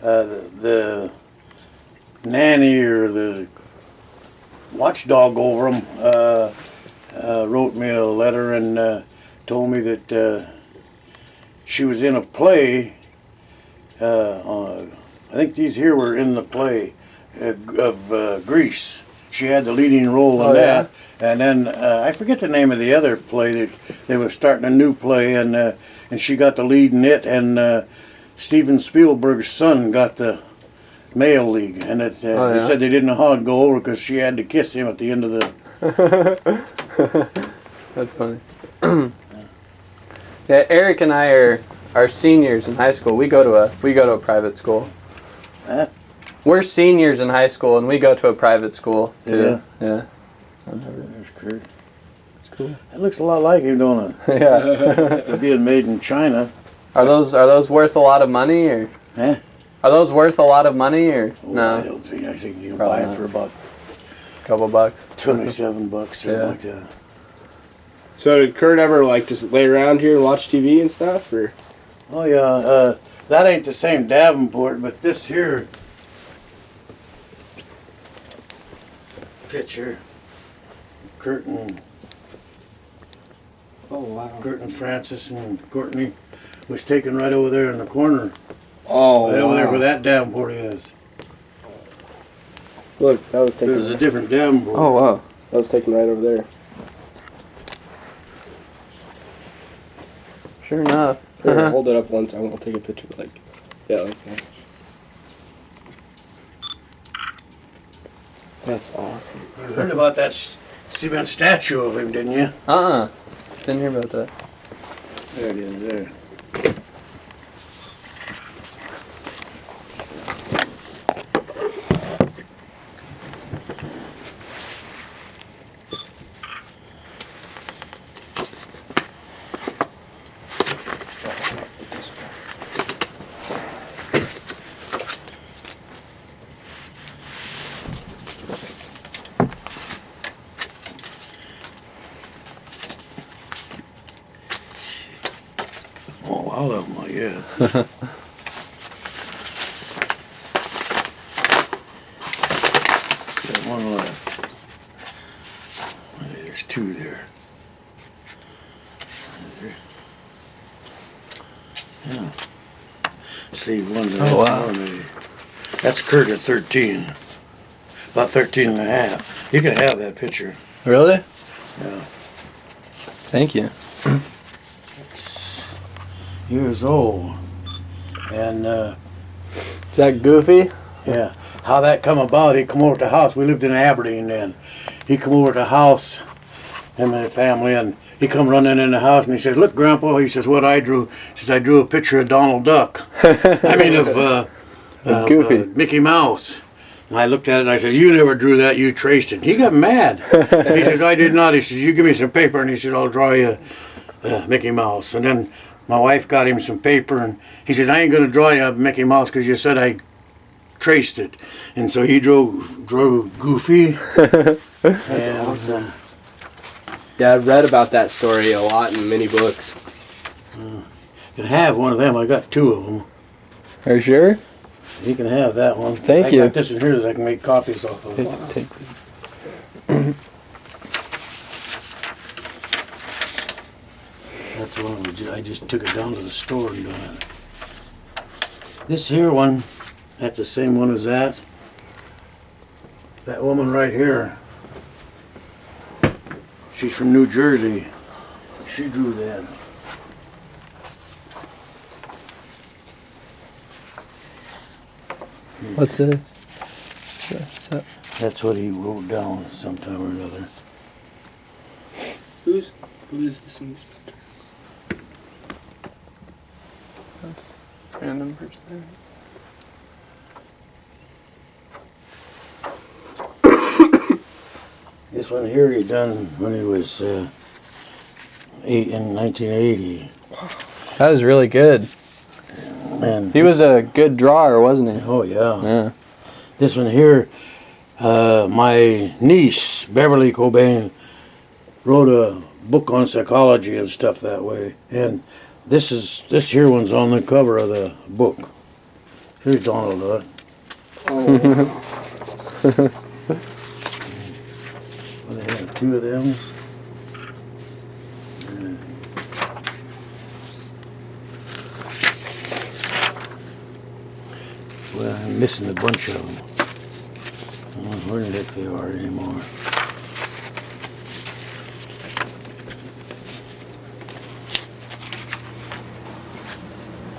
the nanny or the watchdog over him wrote me a letter and told me that she was in a play. I think these here were in the play of Grease. She had the leading role in that. And then I forget the name of the other play. They were starting a new play, and she got the lead in it. And Steven Spielberg's son got the male league, and they said they didn't know how it'd go over because she had to kiss him at the end of the. That's funny. Yeah, Eric and I are seniors in high school. We go to a private school. Huh? We're seniors in high school, and we go to a private school too. Yeah. There's Kurt. That's cool. It looks a lot like him, don't it? Yeah. For being made in China. Are those worth a lot of money, or? Huh? Are those worth a lot of money, or no? I don't think. I think you can Probably buy not. it for about A couple bucks. $27, something like that. So did Kurt ever just lay around here and watch TV and stuff, or? Oh yeah, that ain't the same Davenport, but this here picture, Kurt and Francis and Courtney, was taken right over there in the corner. Oh, right over there where that Davenport is. Look, that was taken. There's a different Davenport. Oh wow. That was taken right over there. Sure enough. Here, hold it up one time. I'll take a picture. Like that. That's awesome. You heard about that cement statue of him, didn't you? Didn't hear about that. There it is, there. Oh, all of them, yeah. Got one left. There's two there. Yeah. See, one there. Oh, wow. That's Kurt at 13. About 13 and a half. You can have that picture. Really? Yeah. Thank you. Years old. And, Is that Goofy? yeah. How that come about, he come over to the house. We lived in Aberdeen then. He come over to the house, him and the family, and he come running in the house and he says, "Look, Grandpa," he says, "what I drew." He says, "I drew a picture of Donald Duck." I mean, of Goofy. Mickey Mouse. And I looked at it and I said, "You never drew that, you traced it." He got mad. He says, "I did not." He says, "You give me some paper," and he said, "I'll draw you Mickey Mouse." And then my wife got him some paper, and he says, "I ain't going to draw you a Mickey Mouse because you said I traced it." And so he drew Goofy. That's awesome. Yeah, I've read about that story a lot in many books. You can have one of them. I got two of them. Are you sure? You can have that one. Thank I you. got this one here that I can make copies off of. Take That's one I just took it down to the store and done it. This here one, that's the same one as that. That woman right here, she's from New Jersey. She drew that. What's this? That's what he wrote down sometime or another. Who is this in this picture? That's a random person. This one here he done when he was in 1980. That is really good. And He was a good drawer, wasn't he? oh yeah. Yeah. This one here, my niece Beverly Cobain wrote a book on psychology and stuff that way, and this here one's on the cover of the book. Here's Donald. Oh. Well, they have two of them. Well, I'm missing a bunch of them. I don't know where the heck they are anymore.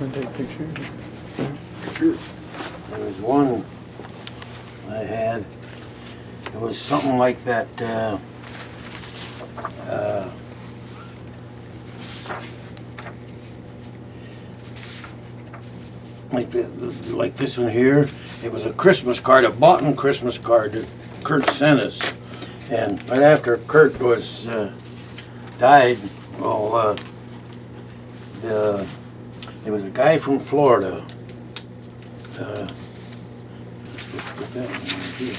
Want to take a picture? Sure. There was one I had. It was something like that. Like this one here. It was a Christmas card, a boughten Christmas card that Kurt sent us. And right after Kurt was died, well, there was a guy from Florida. Put that one right here.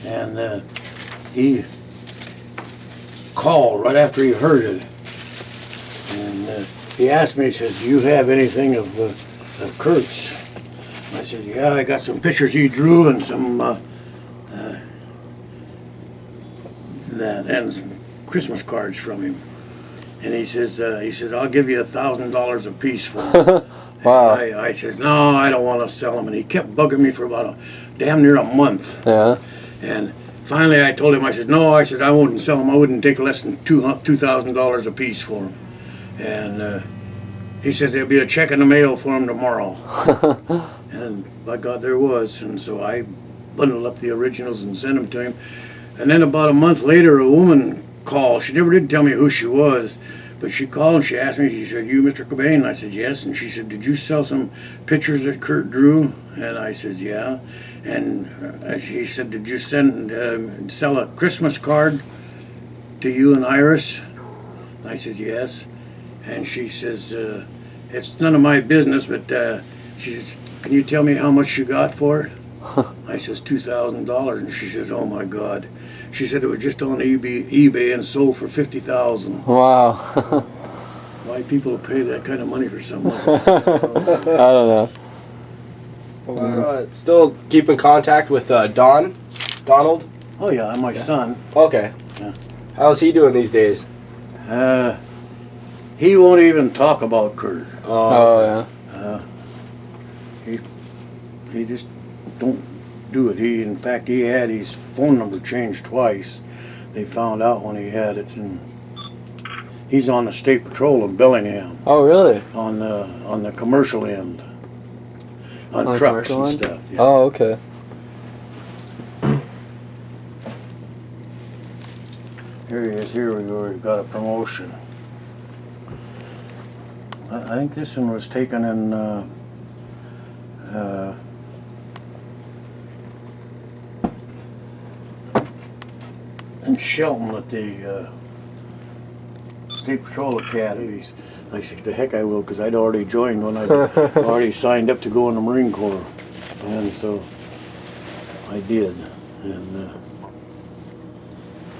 And he called right after he heard it. And he asked me, he says, "Do you have anything of Kurt's?" I said, "Yeah, I got some pictures he drew and some some Christmas cards from him." And he says, "I'll give you $1,000 a piece for them." Wow. I said, "No, I don't want to sell them." And he kept bugging me for about damn near a month. Yeah. And finally I told him, I said, "No," I said, "I wouldn't sell them. I wouldn't take less than $2,000 a piece for them." And he says, "There'll be a check in the mail for them tomorrow." And by God, there was. And so I bundled up the originals and sent them to him. And then about a month later, a woman called. She never did tell me who she was, but she called and she asked me, she said, "You Mr. Cobain?" And I said, "Yes." And she said, "Did you sell some pictures that Kurt drew?" And I said, "Yeah." And she said, "Did you sell a Christmas card to you and Iris?" And I said, "Yes." And she says, "It's none of my business, but she says, can you tell me how much you got for it?" I says, $2,000. And she says, "Oh my God." She said it was just on eBay and sold for $50,000. Wow. Why people pay that kind of money for something? I don't know. Still keep in contact with Donald? Oh yeah, my son. Okay. Yeah. How's he doing these days? He won't even talk about Kurt. Oh, yeah. He just don't do it. In fact, he had his phone number changed twice. They found out when he had it, and he's on the state patrol in Bellingham Oh, really? on the commercial end, on the trucks commercial and end? stuff. Yeah. Oh, okay. Here he is. Here we go. We've got a promotion. I think this one was taken in Shelton at the State Patrol Academies. I said, "The heck I will," because I'd already joined when I'd already signed up to go in the Marine Corps, and so I did. And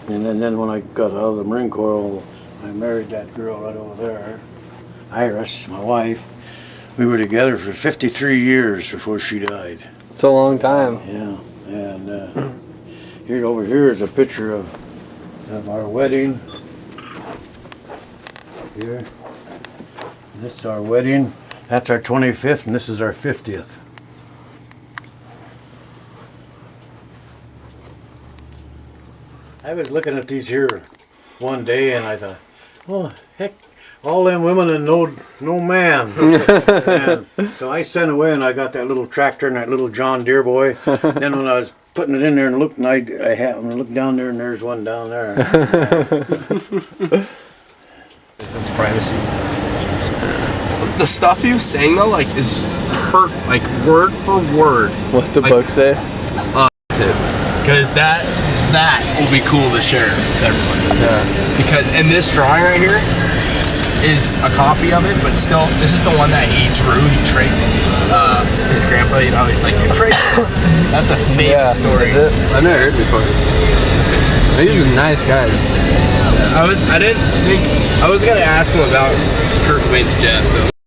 then when I got out of the Marine Corps, I married that girl right over there, Iris, my wife. We were together for 53 years before she died. It's a long time. Yeah, and over here is a picture of our wedding. Here, this is our wedding. That's our 25th, and this is our 50th. I was looking at these here one day, and I thought, "Oh heck, all them women and no man." And so I sent away, and I got that little tractor and that little John Deere boy. Then when I was putting it in there and looked, and I happened to look down there, and there's one down there. It's privacy. The stuff he was saying though, like, is perfect, like word for word. What the like, book say? Because that will be cool to share with everyone. Yeah. Because in this drawing right here is a copy of it, but still, this is the one that he drew. He traced his grandpa. You know, he's like, "You traced." That's a famous story. Is it? I've never heard before. These are nice guys. I was gonna ask him about Kurt Cobain's death though.